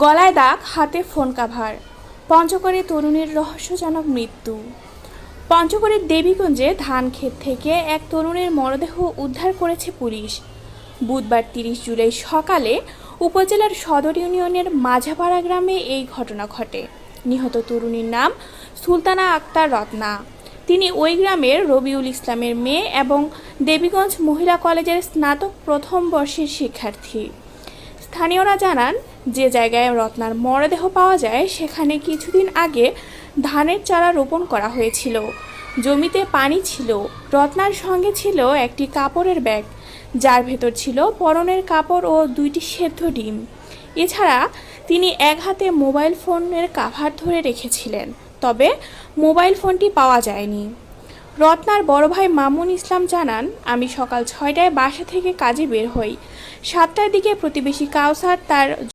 গলায় দাগ, হাতে ফোন কাভার। পঞ্চগড়ে তরুণীর রহস্যজনক মৃত্যু। পঞ্চগড়ের দেবীগঞ্জে ধান ক্ষেত থেকে এক তরুণীর মরদেহ উদ্ধার করেছে পুলিশ। বুধবার ৩০ জুলাই সকালে উপজেলার সদর ইউনিয়নের মাঝাপাড়া গ্রামে এই ঘটনা ঘটে। নিহত তরুণীর নাম সুলতানা আক্তার রত্না। তিনি ওই গ্রামের রবিউল ইসলামের মেয়ে এবং দেবীগঞ্জ মহিলা কলেজের স্নাতক প্রথম বর্ষের শিক্ষার্থী। স্থানীয়রা জানান, যে জায়গায় রত্নার মরদেহ পাওয়া যায় সেখানে কিছুদিন আগে ধানের চারা রোপণ করা হয়েছিল। জমিতে পানি ছিল। রত্নার সঙ্গে ছিল একটি কাপড়ের ব্যাগ, যার ভেতর ছিল পরনের কাপড় ও 2টি সেদ্ধ ডিম। এছাড়া তিনি এক হাতে মোবাইল ফোনের কাভার ধরে রেখেছিলেন, তবে মোবাইল ফোনটি পাওয়া যায়নি। রত্নার বড় ভাই মামুন ইসলাম জানান, আমি সকাল 6টায় বাসা থেকে কাজে বের হই। 7টার দিকে প্রতিবেশী কাউসার তার